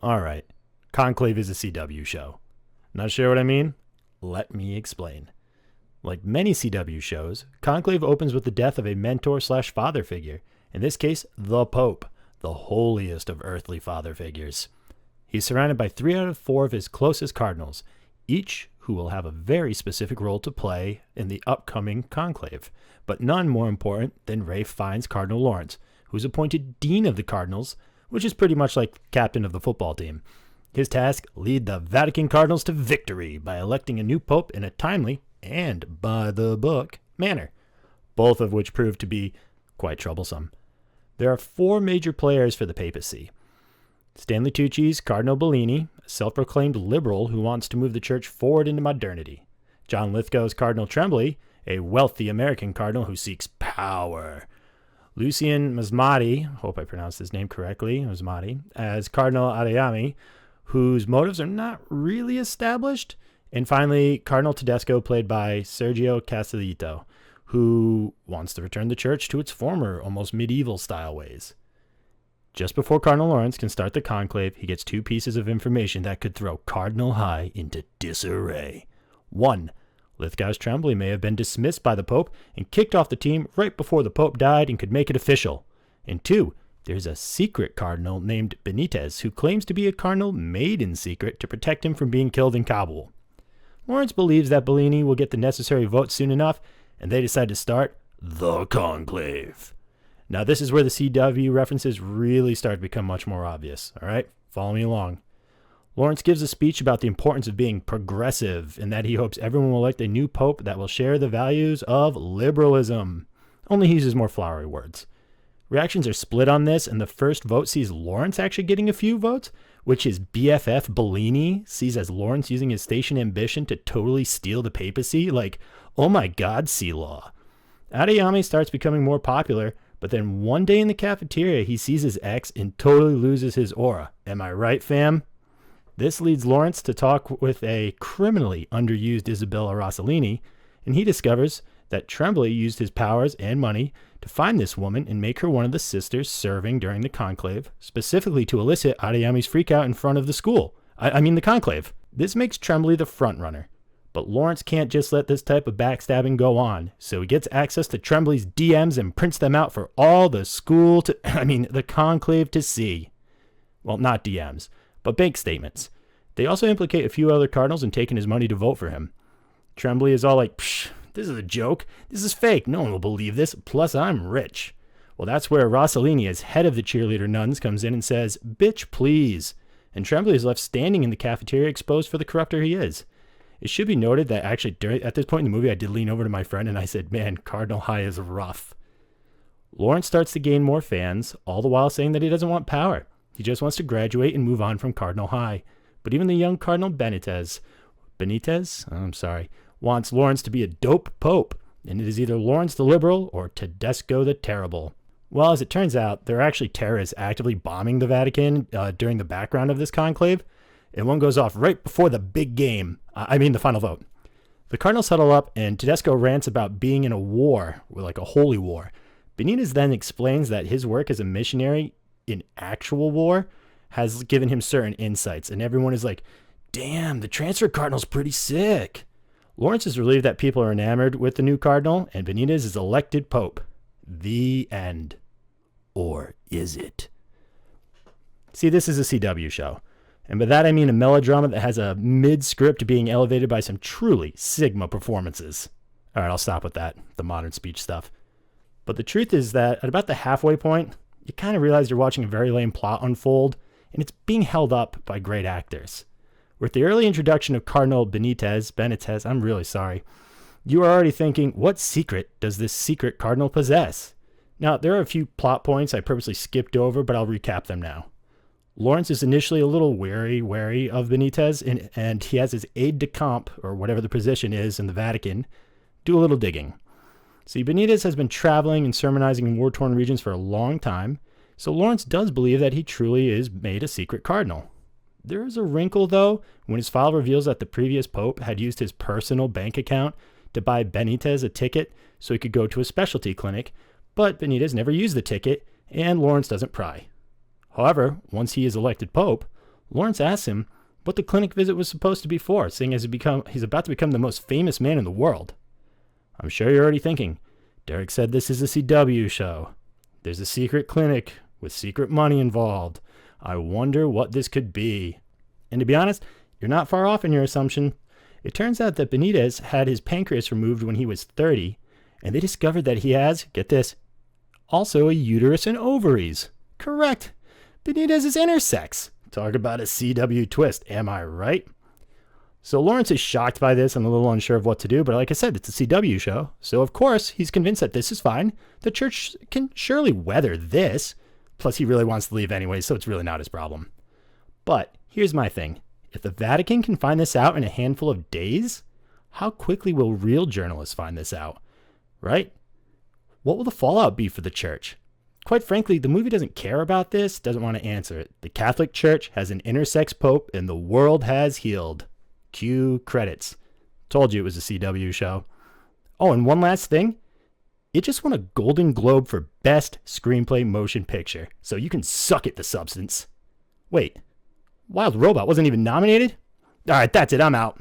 Alright, Conclave is a CW show. Not sure what I mean? Let me explain. Like many CW shows, Conclave opens with the death of a mentor/father figure, in this case, the Pope, the holiest of earthly father figures. He's surrounded by 3 out of 4 of his closest cardinals, each who will have a very specific role to play in the upcoming conclave, but none more important than Ralph Fiennes' Cardinal Lawrence, who's appointed Dean of the Cardinals, which is pretty much like captain of the football team. His task, lead the Vatican Cardinals to victory by electing a new pope in a timely and by-the-book manner, both of which proved to be quite troublesome. There are 4 major players for the papacy. Stanley Tucci's Cardinal Bellini, a self-proclaimed liberal who wants to move the church forward into modernity. John Lithgow's Cardinal Tremblay, a wealthy American cardinal who seeks power. Lucien Masmati, hope I pronounced his name correctly, Masmati, as Cardinal Adeyemi, whose motives are not really established. And finally, Cardinal Tedesco, played by Sergio Castellitto, who wants to return the church to its former, almost medieval-style ways. Just before Cardinal Lawrence can start the conclave, he gets 2 pieces of information that could throw Cardinal High into disarray. 1. Lithgow's Tremblay may have been dismissed by the Pope and kicked off the team right before the Pope died and could make it official. And 2. There's a secret cardinal named Benitez who claims to be a cardinal made in secret to protect him from being killed in Kabul. Lawrence believes that Bellini will get the necessary votes soon enough, and they decide to start the conclave. Now, this is where the CW references really start to become much more obvious. All right, follow me along. Lawrence gives a speech about the importance of being progressive and that he hopes everyone will elect a new pope that will share the values of liberalism. Only he uses more flowery words. Reactions are split on this, and the first vote sees Lawrence actually getting a few votes, which his BFF Bellini sees as Lawrence using his station ambition to totally steal the papacy. Like, oh my God, C-Law. Adeyemi starts becoming more popular, but then one day in the cafeteria, he sees his ex and totally loses his aura. Am I right, fam? This leads Lawrence to talk with a criminally underused Isabella Rossellini, and he discovers that Tremblay used his powers and money to find this woman and make her one of the sisters serving during the conclave, specifically to elicit Adeyemi's freakout in front of the school. The conclave. This makes Tremblay the frontrunner. But Lawrence can't just let this type of backstabbing go on, so he gets access to Tremblay's DMs and prints them out for all the the conclave to see. Well, not DMs, but bank statements. They also implicate a few other cardinals in taking his money to vote for him. Tremblay is all like, psh, this is a joke. This is fake. No one will believe this. Plus, I'm rich. Well, that's where Rossellini, as head of the cheerleader nuns, comes in and says, bitch, please. And Tremblay is left standing in the cafeteria exposed for the corrupter he is. It should be noted that actually at this point in the movie, I did lean over to my friend and I said, man, Cardinal High is rough. Lawrence starts to gain more fans, all the while saying that he doesn't want power. He just wants to graduate and move on from Cardinal High. But even the young Cardinal Benitez, wants Lawrence to be a dope pope, and it is either Lawrence the liberal or Tedesco the terrible. Well, as it turns out, there are actually terrorists actively bombing the Vatican during the background of this conclave, and one goes off right before the big game, the final vote. The cardinals huddle up, and Tedesco rants about being in a war, like a holy war. Benitez then explains that his work as a missionary in actual war has given him certain insights, and everyone is like, damn, the transfer cardinal's pretty sick. Lawrence is relieved that people are enamored with the new cardinal, and Benitez is elected pope. The end. Or is it? See, this is a CW show. And by that I mean a melodrama that has a mid-script being elevated by some truly Sigma performances. All right, I'll stop with that, the modern speech stuff. But the truth is that at about the halfway point, you kind of realize you're watching a very lame plot unfold, and it's being held up by great actors. With the early introduction of Cardinal Benitez, I'm really sorry, you are already thinking, what secret does this secret cardinal possess? Now, there are a few plot points I purposely skipped over, but I'll recap them now. Lawrence is initially a little wary of Benitez, and he has his aide-de-camp, or whatever the position is in the Vatican, do a little digging. See, Benitez has been traveling and sermonizing in war-torn regions for a long time, so Lawrence does believe that he truly is made a secret cardinal. There is a wrinkle, though, when his file reveals that the previous pope had used his personal bank account to buy Benitez a ticket so he could go to a specialty clinic, but Benitez never used the ticket, and Lawrence doesn't pry. However, once he is elected pope, Lawrence asks him what the clinic visit was supposed to be for, seeing as he's about to become the most famous man in the world. I'm sure you're already thinking, Derek said this is a CW show. There's a secret clinic with secret money involved. I wonder what this could be. And to be honest, you're not far off in your assumption. It turns out that Benitez had his pancreas removed when he was 30, and they discovered that he has, get this, also a uterus and ovaries. Correct. Benitez is intersex. Talk about a CW twist, am I right? So Lawrence is shocked by this and a little unsure of what to do, but like I said, it's a CW show, so of course he's convinced that this is fine. The church can surely weather this. Plus, he really wants to leave anyway, so it's really not his problem. But here's my thing. If the Vatican can find this out in a handful of days, how quickly will real journalists find this out? Right? What will the fallout be for the church? Quite frankly, the movie doesn't care about this, doesn't want to answer it. The Catholic Church has an intersex pope, and the world has healed. Cue credits. Told you it was a CW show. Oh, and one last thing. It just won a Golden Globe for Best Screenplay Motion Picture, so you can suck it, The Substance. Wait, Wild Robot wasn't even nominated? All right, that's it. I'm out.